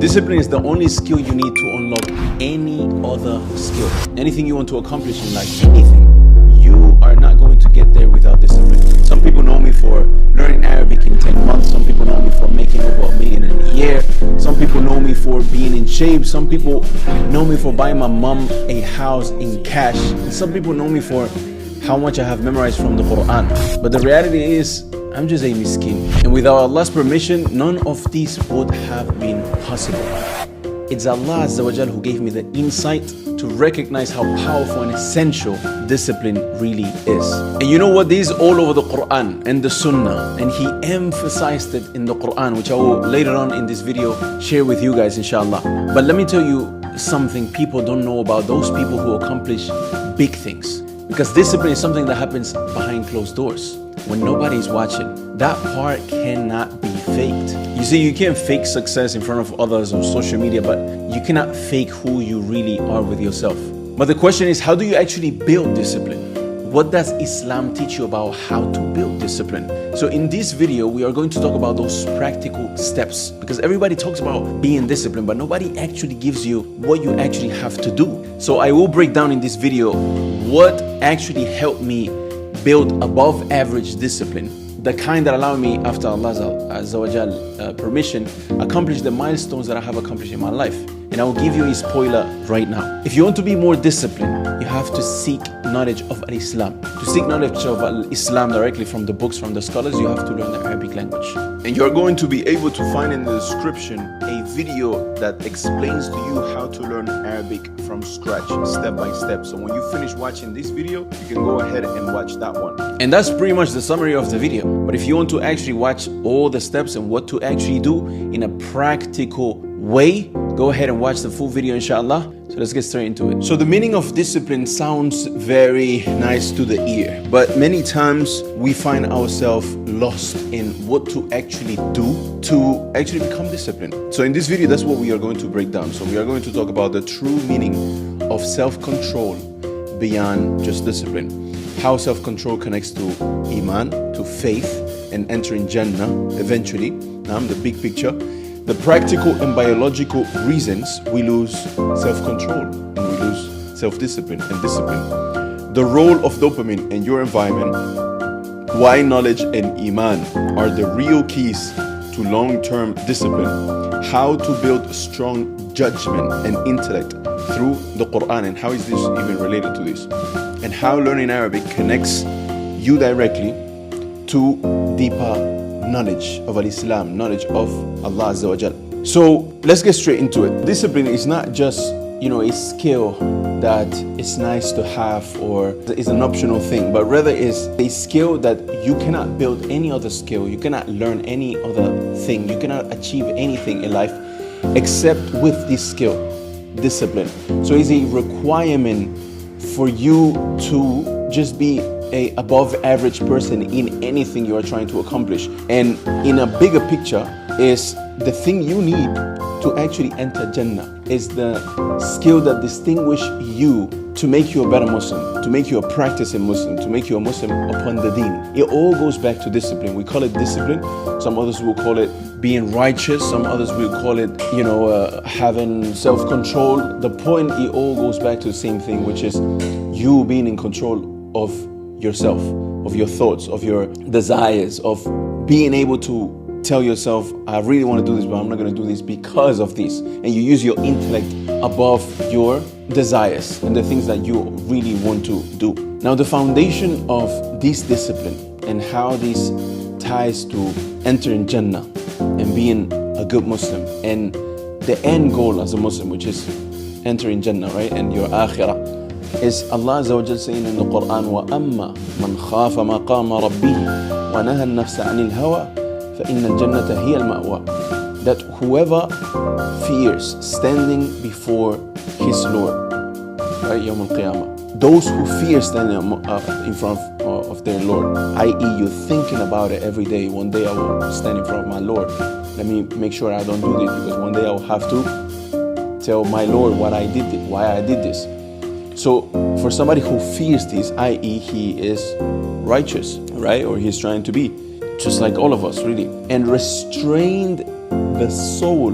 Discipline is the only skill you need to unlock any other skill. Anything you want to accomplish in life, anything, you are not going to get there without discipline. Some people know me for learning Arabic in 10 months. Some people know me for making over $1 million in a year. Some people know me for being in shape. Some people know me for buying my mom a house in cash. And some people know me for how much I have memorized from the Quran. But the reality is, I'm just a miskin. And without Allah's permission, none of these would have been possible. It's Allah Azza wa Jal who gave me the insight to recognize how powerful and essential discipline really is. And you know what? This is all over the Quran and the Sunnah. And He emphasized it in the Quran, which I will later on in this video share with you guys, inshallah. But let me tell you something people don't know about those people who accomplish big things. Because discipline is something that happens behind closed doors, when nobody's watching. That part cannot be faked. You see, you can fake success in front of others on social media, but you cannot fake who you really are with yourself. But the question is, how do you actually build discipline? What does Islam teach you about how to build discipline? So in this video, we are going to talk about those practical steps, because everybody talks about being disciplined, but nobody actually gives you what you actually have to do. So I will break down in this video what actually helped me build above average discipline, the kind that allowed me, after Allah's Azza wa Jal permission, accomplish the milestones that I have accomplished in my life. And I will give you a spoiler right now. If you want to be more disciplined, you have to seek knowledge of Islam. To seek knowledge of Islam directly from the books, from the scholars, you have to learn the Arabic language. And you're going to be able to find in the description a video that explains to you how to learn Arabic from scratch, step by step. So when you finish watching this video, you can go ahead and watch that one. And that's pretty much the summary of the video. But if you want to actually watch all the steps and what to actually do in a practical way, go ahead and watch the full video, inshallah. So let's get straight into it. So the meaning of discipline sounds very nice to the ear, but many times we find ourselves lost in what to actually do to actually become disciplined. So in this video, that's what we are going to break down. So we are going to talk about the true meaning of self-control beyond just discipline. How self-control connects to Iman, to faith, and entering Jannah eventually. The big picture. The practical and biological reasons we lose self-control and we lose self-discipline and discipline. The role of dopamine in your environment. Why knowledge and Iman are the real keys to long-term discipline. How to build strong judgment and intellect through the Quran, and how is this even related to this? And how learning Arabic connects you directly to deeper knowledge of Islam, knowledge of Allah Azza wa Jal. So let's get straight into it. Discipline is not just, a skill that is nice to have or is an optional thing, but rather is a skill that you cannot build any other skill. You cannot learn any other thing. You cannot achieve anything in life except with this skill, discipline. So it's a requirement for you to just be a above average person in anything you are trying to accomplish. And in a bigger picture is the thing you need to actually enter Jannah, is the skill that distinguish you to make you a better Muslim, to make you a practicing Muslim, to make you a Muslim upon the deen. It all goes back to discipline. We call it discipline. Some others will call it being righteous. Some others will call it, having self-control. The point, it all goes back to the same thing, which is you being in control of yourself, of your thoughts, of your desires, of being able to tell yourself, I really want to do this, but I'm not going to do this because of this. And you use your intellect above your desires and the things that you really want to do. Now, the foundation of this discipline and how this ties to entering Jannah and being a good Muslim and the end goal as a Muslim, which is entering Jannah, right? And your akhirah, is Allah Azza wa Jal saying in the Quran, وَأَمَّا مَنْ خَافَ مَقَامَ رَبِّهِ وَنَهَى النَّفْسَ عَنِ الْهَوَى فَإِنَّ الْجَنَّةَ هِيَ الْمَأْوَى. That whoever fears standing before his Lord, right, Yawm al-Qiyamah, those who fear standing in front of their Lord, i.e. you're thinking about it every day. One day I will stand in front of my Lord. Let me make sure I don't do this, because one day I will have to tell my Lord what I did, why I did this. So for somebody who fears this, i.e. he is righteous, right? Or he's trying to be, just like all of us, really. And restrained the soul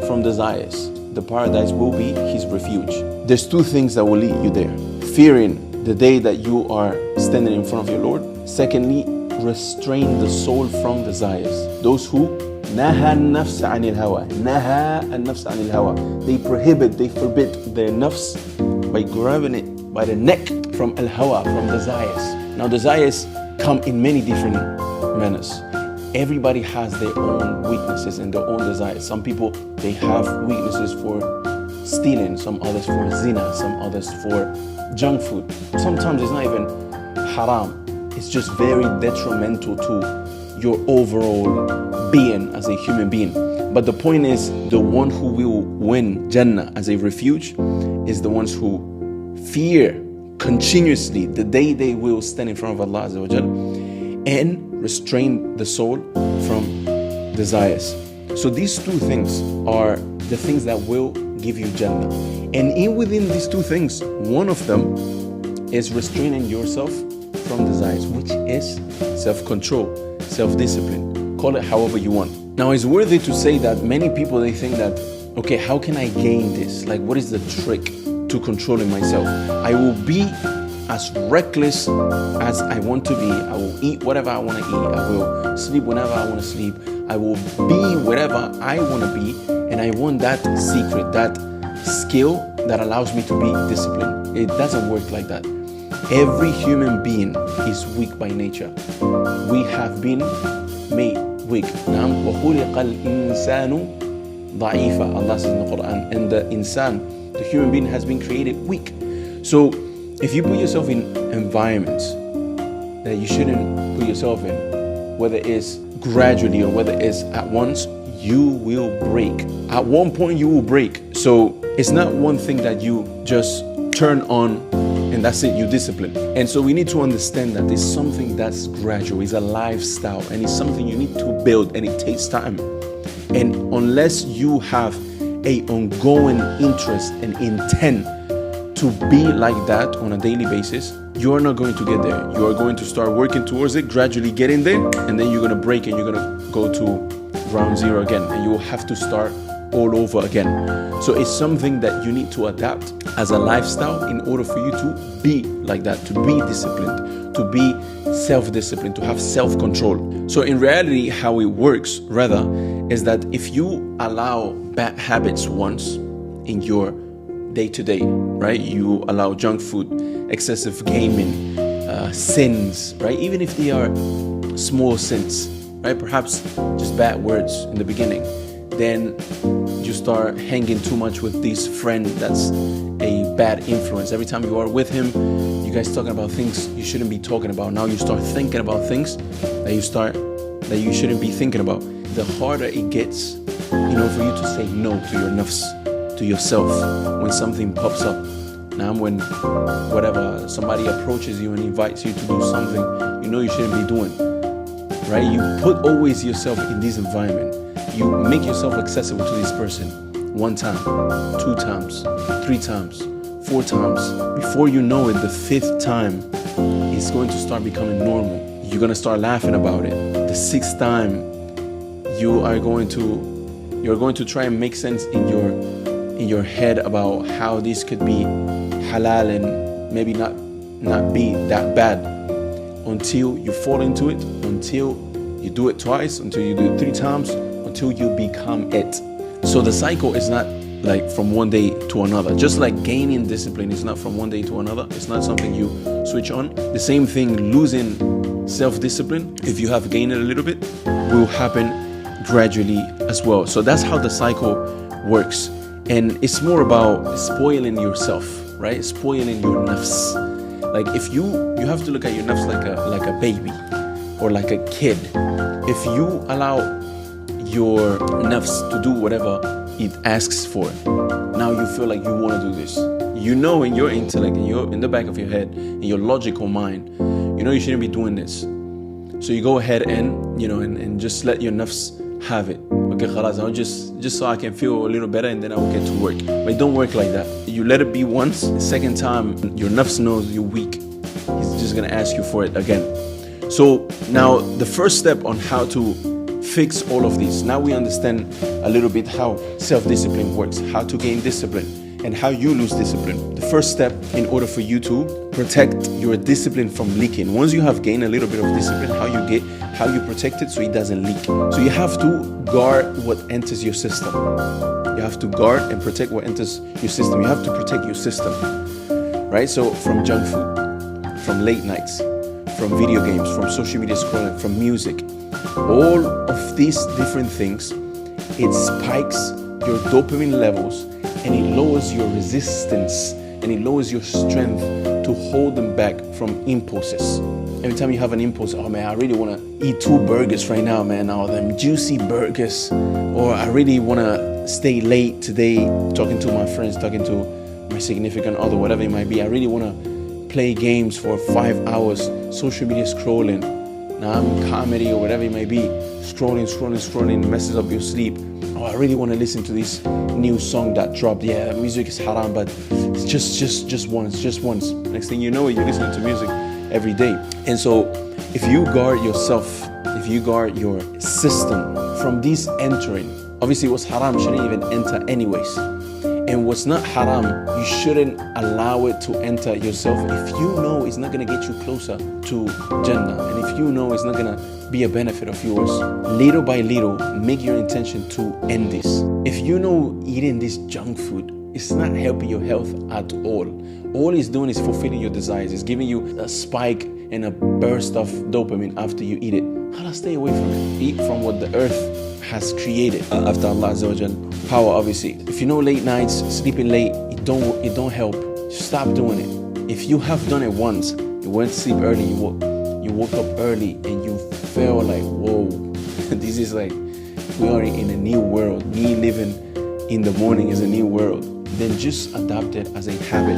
from desires, the paradise will be his refuge. There's two things that will lead you there. Fearing the day that you are standing in front of your Lord. Secondly, restrain the soul from desires. Those who naha nuffs anil hawa. Naha nuffs anil hawa. They prohibit, they forbid their nuffs by grabbing it by the neck from al-hawa, from desires. Now desires come in many different manners. Everybody has their own weaknesses and their own desires. Some people, they have weaknesses for stealing, some others for zina, some others for junk food. Sometimes it's not even haram. It's just very detrimental to your overall being as a human being. But the point is, the one who will win Jannah as a refuge is the ones who fear continuously the day they will stand in front of Allah Azza wa Jal and restrain the soul from desires. So these two things are the things that will give you Jannah. And within these two things, one of them is restraining yourself from desires, which is self-control, self-discipline. Call it however you want. Now, it's worthy to say that many people, they think that, okay, how can I gain this? Like, what is the trick to controlling myself? I will be as reckless as I want to be. I will eat whatever I want to eat. I will sleep whenever I want to sleep. I will be wherever I want to be. And I want that secret, that skill that allows me to be disciplined. It doesn't work like that. Every human being is weak by nature. We have been made weak. وَخُلِقَ الْإِنسَانُ ضَعِيفًا. Allah says in the Quran. And the insan, the human being, has been created weak. So if you put yourself in environments that you shouldn't put yourself in, whether it's gradually or whether it's at once, you will break. At one point you will break. So it's not one thing that you just turn on and that's it, you discipline. And so we need to understand that it's something that's gradual, it's a lifestyle, and it's something you need to build, and it takes time. And unless you have an ongoing interest and intent to be like that on a daily basis, you are not going to get there. You are going to start working towards it, gradually getting there, and then you're going to break and you're going to go to ground zero again, and you will have to start all over again. So it's something that you need to adapt as a lifestyle in order for you to be like that, to be disciplined, to be self-disciplined, to have self-control. So in reality, how it works rather is that if you allow bad habits once in your day-to-day, right? You allow junk food, excessive gaming, sins, right? Even if they are small sins, right? Perhaps just bad words in the beginning. Then you start hanging too much with this friend that's a bad influence. Every time you are with him, you guys talking about things you shouldn't be talking about. Now you start thinking about things that you shouldn't be thinking about. The harder it gets, for you to say no to your nuffs, to yourself, when something pops up. Now when whatever, somebody approaches you and invites you to do something you shouldn't be doing, right? You put always yourself in this environment. You make yourself accessible to this person 1 time, 2 times, 3 times, 4 times. Before you know it, the 5th time, it's going to start becoming normal. You're going to start laughing about it. The 6th time, you're going to try and make sense in your head about how this could be halal and maybe not be that bad, until you fall into it, until you do it twice, until you do it 3 times, until you become it. So the cycle is not like from one day to another. Just like gaining discipline is not from one day to another. It's not something you switch on. The same thing, losing self-discipline, if you have gained it a little bit, will happen gradually as well. So that's how the cycle works. And it's more about spoiling yourself, right? Spoiling your nuffs. Like if you have to look at your nuffs like a baby or like a kid. If you allow your nuffs to do whatever it asks for, now you feel like you want to do this. In your intellect, in the back of your head, in your logical mind, you shouldn't be doing this. So you go ahead and and just let your nuffs have it. Okay, khalas, I'll just so I can feel a little better, and then I will get to work. But it don't work like that. You let it be once. The second time, your nuffs knows you're weak. He's just gonna ask you for it again. So now the first step on how to fix all of these. Now we understand a little bit how self-discipline works, how to gain discipline, and how you lose discipline. The first step in order for you to protect your discipline from leaking. Once you have gained a little bit of discipline, how you protect it so it doesn't leak. So you have to guard what enters your system. You have to guard and protect what enters your system. You have to protect your system, right? So from junk food, from late nights, from video games, from social media scrolling, from music, all of these different things, it spikes your dopamine levels and it lowers your resistance and it lowers your strength to hold them back from impulses. Every time you have an impulse, oh man, I really want to eat 2 burgers right now, man, or them juicy burgers, or I really want to stay late today talking to my friends, talking to my significant other, whatever it might be. I really want to play games for 5 hours, social media scrolling, comedy or whatever it may be, scrolling, messes up your sleep. Oh, I really want to listen to this new song that dropped. Yeah, music is haram, but it's just once. Next thing you know, you're listening to music every day. And so if you guard yourself, if you guard your system from this entering, obviously what's haram shouldn't even enter anyways. And what's not haram, you shouldn't allow it to enter yourself if you know it's not going to get you closer to Jannah, and if you know it's not going to be a benefit of yours. Little by little, make your intention to end this. If you know eating this junk food, it's not helping your health at all. All it's doing is fulfilling your desires. It's giving you a spike and a burst of dopamine after you eat it. Allah, stay away from it. Eat from what the earth has created after Allah Azza wa Jal power, obviously. If you know late nights, sleeping late, it don't help. Stop doing it. If you have done it once, you went to sleep early, you woke up early, and you felt like, whoa, this is like, we are in a new world. Me living in the morning is a new world. Then just adapt it as a habit,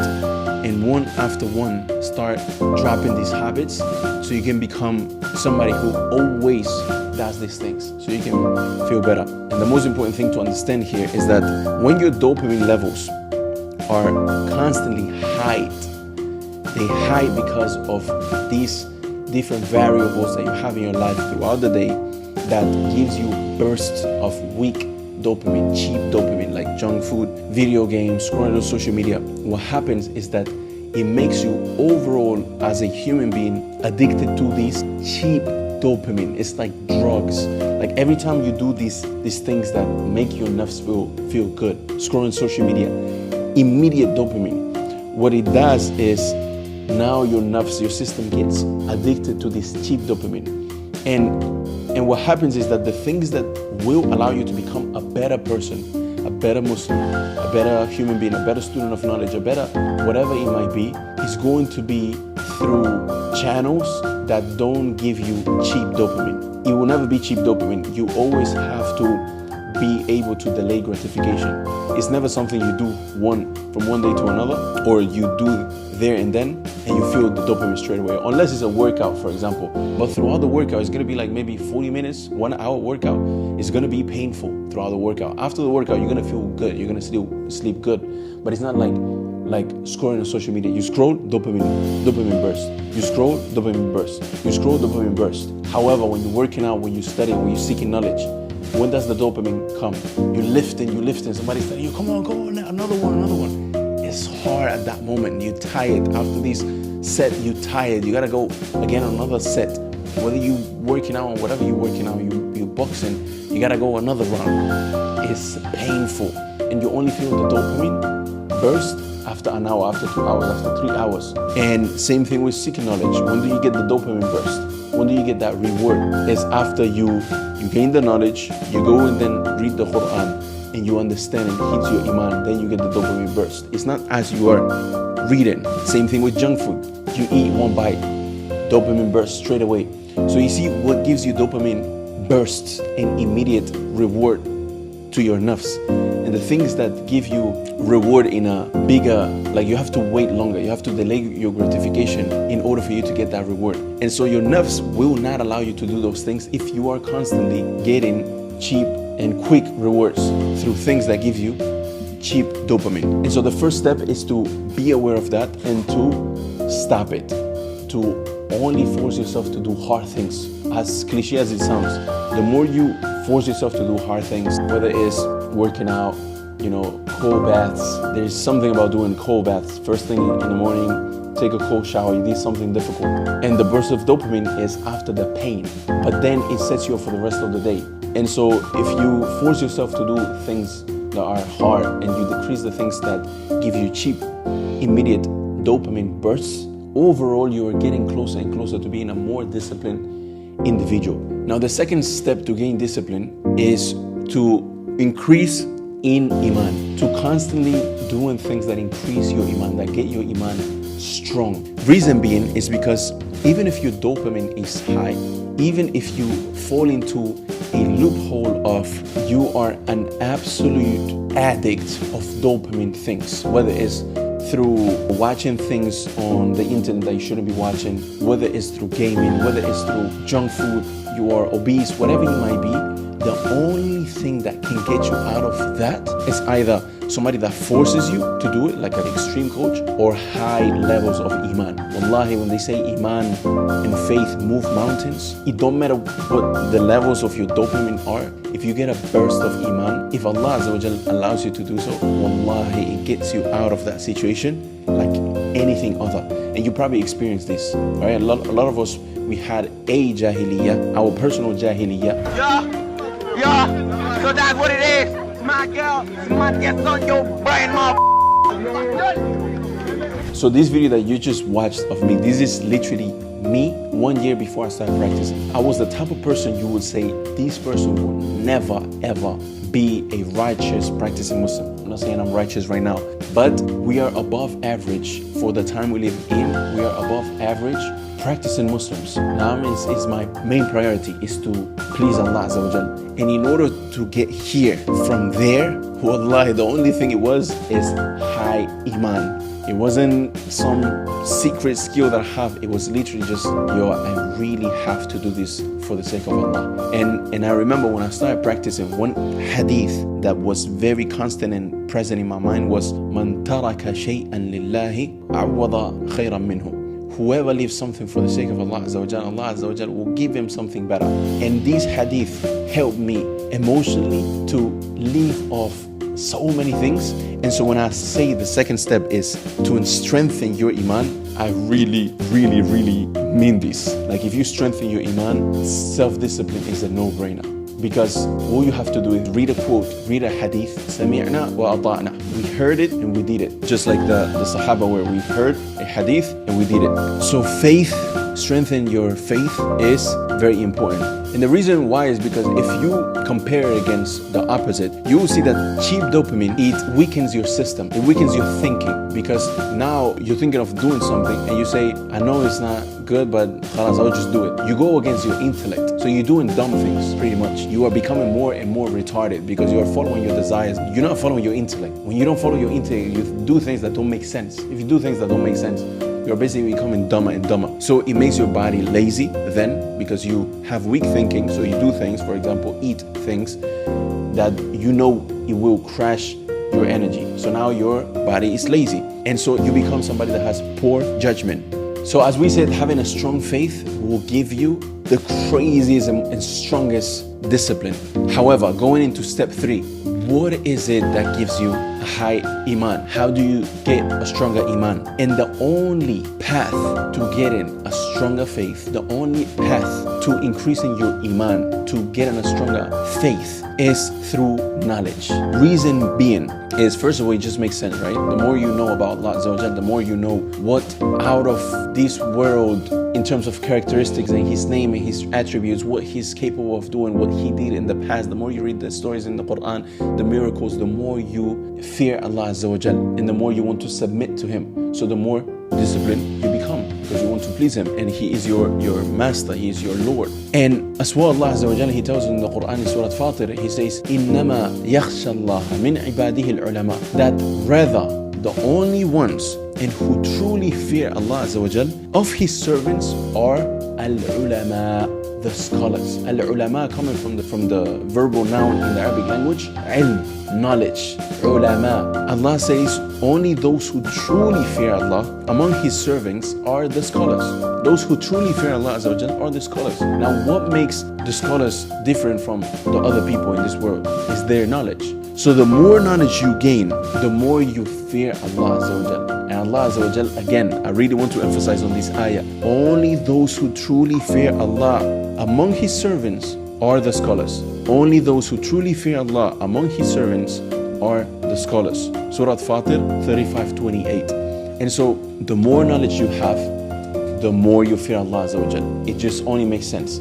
and one after one, start dropping these habits so you can become somebody who always does these things, so you can feel better. And the most important thing to understand here is that when your dopamine levels are constantly high, they high because of these different variables that you have in your life throughout the day that gives you bursts of weak dopamine, cheap dopamine, like junk food, video games, scrolling on social media. What happens is that it makes you overall as a human being addicted to this cheap dopamine. It's like drugs. Like every time you do these things that make your nuffs feel good, scrolling social media, immediate dopamine. What it does is now your nuffs, your system gets addicted to this cheap dopamine. And what happens is that the things that will allow you to become a better person, a better Muslim, a better human being, a better student of knowledge, a better whatever it might be, is going to be through channels that don't give you cheap dopamine. It will never be cheap dopamine. You always have to be able to delay gratification. It's never something you do from one day to another, or you do there and then, and you feel the dopamine straight away. Unless it's a workout, for example. But throughout the workout, it's going to be like maybe 40 minutes, 1 hour workout. It's going to be painful throughout the workout. After the workout, you're going to feel good. You're going to still sleep good. But it's not like scrolling on social media. You scroll, dopamine burst. You scroll, dopamine burst. You scroll, dopamine burst. However, when you're working out, when you're studying, when you're seeking knowledge, when does the dopamine come? You're lifting. Somebody's telling you, come on, another one. It's hard at that moment. You're tired. After this set, you're tired. You gotta go again another set. Whether you working out or whatever you're working out, you boxing, you gotta go another round. It's painful. And you only feel the dopamine burst after an hour, after 2 hours, after 3 hours. And same thing with seeking knowledge. When do you get the dopamine burst? When do you get that reward? It's after you gain the knowledge, you go and then read the Quran, and you understand and hits your Iman, then you get the dopamine burst. It's not as you are reading. Same thing with junk food. You eat one bite, dopamine burst straight away. So you see what gives you dopamine bursts and immediate reward to your nuffs. And the things that give you reward in a bigger, like you have to wait longer, you have to delay your gratification in order for you to get that reward. And so your nuffs will not allow you to do those things if you are constantly getting cheap and quick rewards through things that give you cheap dopamine. And so the first step is to be aware of that and to stop it, to only force yourself to do hard things. As cliche as it sounds, The more you force yourself to do hard things, whether it's working out, cold baths. There's something about doing cold baths. First thing in the morning, take a cold shower, you did something difficult. And the burst of dopamine is after the pain. But then it sets you up for the rest of the day. And so if you force yourself to do things that are hard and you decrease the things that give you cheap, immediate dopamine bursts, overall you are getting closer and closer to being a more disciplined individual. Now the second step to gain discipline is to increase in Iman, to constantly doing things that increase your Iman, that get your Iman strong. Reason being is because even if your dopamine is high, even if you fall into a loophole of you are an absolute addict of dopamine things, whether it's through watching things on the internet that you shouldn't be watching, whether it's through gaming, whether it's through junk food, you are obese, whatever you might be, the only thing that can get you out of that is either somebody that forces you to do it, like an extreme coach, or high levels of Iman. Wallahi, when they say Iman and faith move mountains, it don't matter what the levels of your dopamine are. If you get a burst of Iman, if Allah Azza wa Jal allows you to do so, Wallahi, it gets you out of that situation like anything other. And you probably experienced this, right? A lot of us, we had a jahiliyyah, our personal jahiliyyah. Yeah, so that's what it is. My girl, my gets on your brain, my. So this video that you just watched of me, this is literally me 1 year before I started practicing. I was the type of person you would say, this person will never ever be a righteous practicing Muslim. I'm not saying I'm righteous right now, but we are above average for the time we live in. We are above average practicing Muslims. Now it's my main priority is to please Allah Azza wa Jal. And in order to get here from there, wallahi, the only thing it was is high Iman. It wasn't some secret skill that I have. It was literally just, I really have to do this for the sake of Allah. And I remember when I started practicing, one hadith that was very constant and present in my mind was, "Man taraka shay'an lillahi awwada khayran minhu." Whoever leaves something for the sake of Allah Azza wa Jal, Allah Azza wa Jal will give him something better. And these hadith helped me emotionally to leave off so many things. And so when I say the second step is to strengthen your Iman, I really, really, really mean this. Like if you strengthen your Iman, self-discipline is a no-brainer. Because all you have to do is read a quote, read a hadith, سَمِعْنَا وَأَطَعْنَا. We heard it and we did it. Just like the Sahaba where we heard a hadith and we did it. So faith, strengthen your faith is very important. And the reason why is because if you compare it against the opposite, you will see that cheap dopamine, it weakens your system, it weakens your thinking. Because now you're thinking of doing something and you say, I know it's not good, but khalas, I'll just do it. You go against your intellect. So you're doing dumb things pretty much. You are becoming more and more retarded because you are following your desires. You're not following your intellect. When you don't follow your intellect, you do things that don't make sense. If you do things that don't make sense, you're basically becoming dumber and dumber. So it makes your body lazy then because you have weak thinking. So you do things, for example, eat things that you know it will crash your energy. So now your body is lazy. And so you become somebody that has poor judgment. So as we said, having a strong faith will give you the craziest and strongest discipline. However, going into step 3, what is it that gives you a high Iman? How do you get a stronger Iman? And the only path to getting a stronger faith, the only path to increasing your Iman, to getting a stronger faith is through knowledge. Reason being is, first of all, it just makes sense, right? The more you know about Allah Azza wa Jal, the more you know what out of this world in terms of characteristics and His name and His attributes, what He's capable of doing, what He did in the past. The more you read the stories in the Quran, the miracles, the more you fear Allah Azza wa Jal and the more you want to submit to Him. So the more disciplined you become because you want to please Him, and He is your master, He is your Lord. And as well, Allah Azza wa Jal, He tells us in the Quran in Surah Fatir, He says, إِنَّمَا يَخْشَى اللَّهَ مِنْ عِبَادِهِ الْعُلَمَاء. That rather, the only ones and who truly fear Allah Azza wa Jal of His servants are al-ulama, the scholars. Al-ulama coming from the verbal noun in the Arabic language, ilm, knowledge. Ulama, Allah says, only those who truly fear Allah among His servants are the scholars. Those who truly fear Allah Azza wa Jal are the scholars. Now, what makes the scholars different from the other people in this world is their knowledge. So the more knowledge you gain, the more you fear Allah Azza wa Jal. And Allah Azza wa Jal, again, I really want to emphasize on this ayah, only those who truly fear Allah among His servants are the scholars. Only those who truly fear Allah among His servants are the scholars. Surah Fatir 35:28. And so the more knowledge you have, the more you fear Allah Azza wa Jal. It just only makes sense.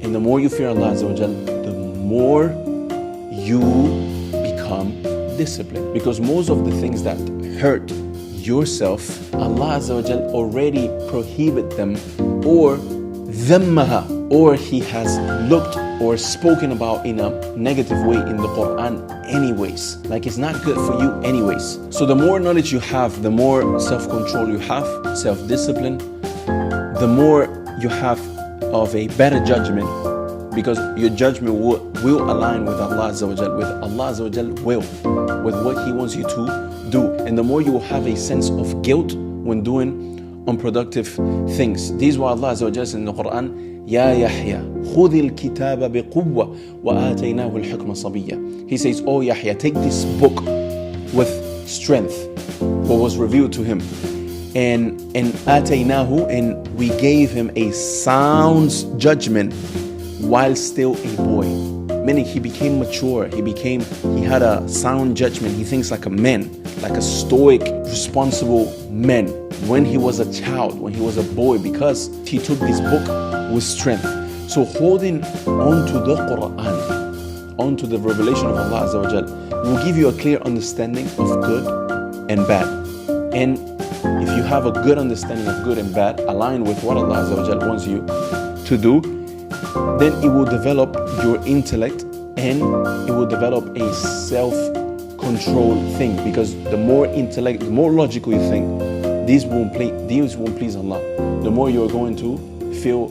And the more you fear Allah Azza wa Jal, the more you become disciplined. Because most of the things that hurt yourself, Allah Azza wa Jal already prohibit them, or dhammaha, or He has looked or spoken about in a negative way in the Quran anyways. Like, it's not good for you anyways. So the more knowledge you have, the more self-control you have, self-discipline, the more you have of a better judgment, because your judgment will align with Allah Azza wa Jal, with Allah Azza wa Jal will, with what He wants you to do. And the more you will have a sense of guilt when doing unproductive things. This is why Allah Azza wa Jal says in the Quran, Ya Yahya, khudhi al-kitaba biquwwa wa ataynahu al-hukma sabiyya. He says, oh Yahya, take this book with strength, what was revealed to him. And ataynahu, and we gave him a sound judgment while still a boy. Meaning he became mature, he had a sound judgment. He thinks like a man, like a stoic, responsible man when he was a child, when he was a boy, because he took this book with strength. So holding on to the Quran, onto the revelation of Allah Azza wa Jal, will give you a clear understanding of good and bad. And if you have a good understanding of good and bad, aligned with what Allah Azza wa Jal wants you to do, then it will develop your intellect, and it will develop a self-control thing. Because the more intellect, the more logical you think, these won't please Allah. The more you're going to feel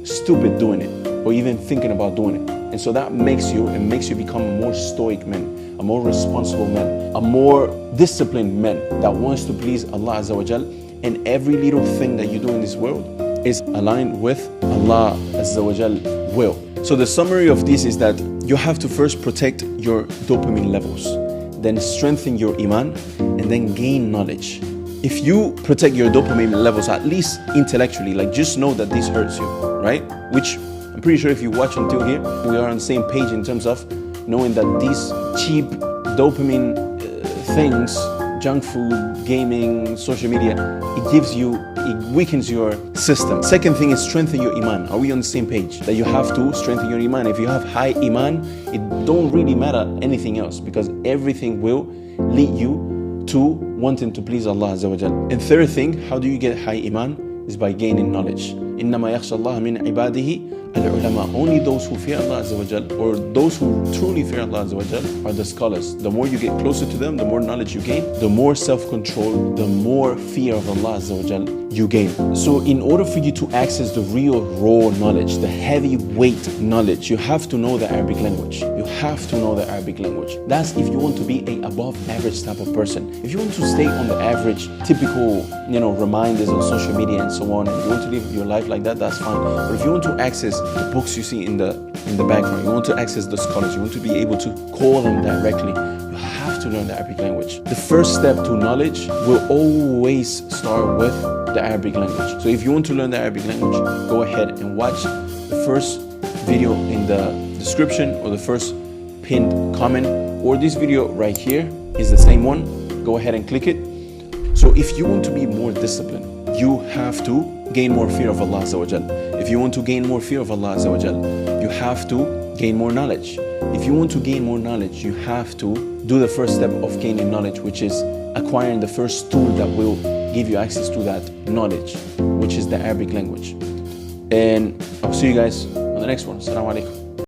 stupid doing it, or even thinking about doing it. And so that makes you become a more stoic man, a more responsible man, a more disciplined man that wants to please Allah Azza wa Jal. And every little thing that you do in this world is aligned with Allah Azza wa Jal will. So the summary of this is that you have to first protect your dopamine levels, then strengthen your Iman, and then gain knowledge. If you protect your dopamine levels, at least intellectually, like just know that this hurts you, right? Which I'm pretty sure if you watch until here, we are on the same page in terms of knowing that these cheap dopamine things, junk food, gaming, social media, it weakens your system. Second thing is strengthen your Iman. Are we on the same page? That you have to strengthen your Iman. If you have high Iman, it don't really matter anything else, because everything will lead you to wanting to please Allah Azza wa Jal. And third thing, how do you get high Iman? Is by gaining knowledge. إِنَّمَا يَخْشَى اللَّهَ مِنْ عِبَادِهِ الْعُلَمَاء. Only those who fear Allah Azza wa Jal, or those who truly fear Allah Azza wa Jal, are the scholars. The more you get closer to them, the more knowledge you gain, the more self-control, the more fear of Allah Azza wa Jal you gain. So in order for you to access the real raw knowledge, the heavyweight knowledge, you have to know the Arabic language. You have to know the Arabic language. That's if you want to be a above average type of person. If you want to stay on the average, typical, reminders on social media and so on, and you want to live your life like that, that's fine. But if you want to access the books you see in the background, you want to access the scholars, you want to be able to call them directly, you have to learn the Arabic language. The first step to knowledge will always start with the Arabic language. So if you want to learn the Arabic language, go ahead and watch the first video in the description, or the first pinned comment, or this video right here is the same one. Go ahead and click it. So if you want to be more disciplined, you have to gain more fear of Allah Azza wa Jal. If you want to gain more fear of Allah Azza wa Jal, you have to gain more knowledge. If you want to gain more knowledge, you have to do the first step of gaining knowledge, which is acquiring the first tool that will give you access to that knowledge, which is the Arabic language. And I'll see you guys on the next one. Assalamu alaikum.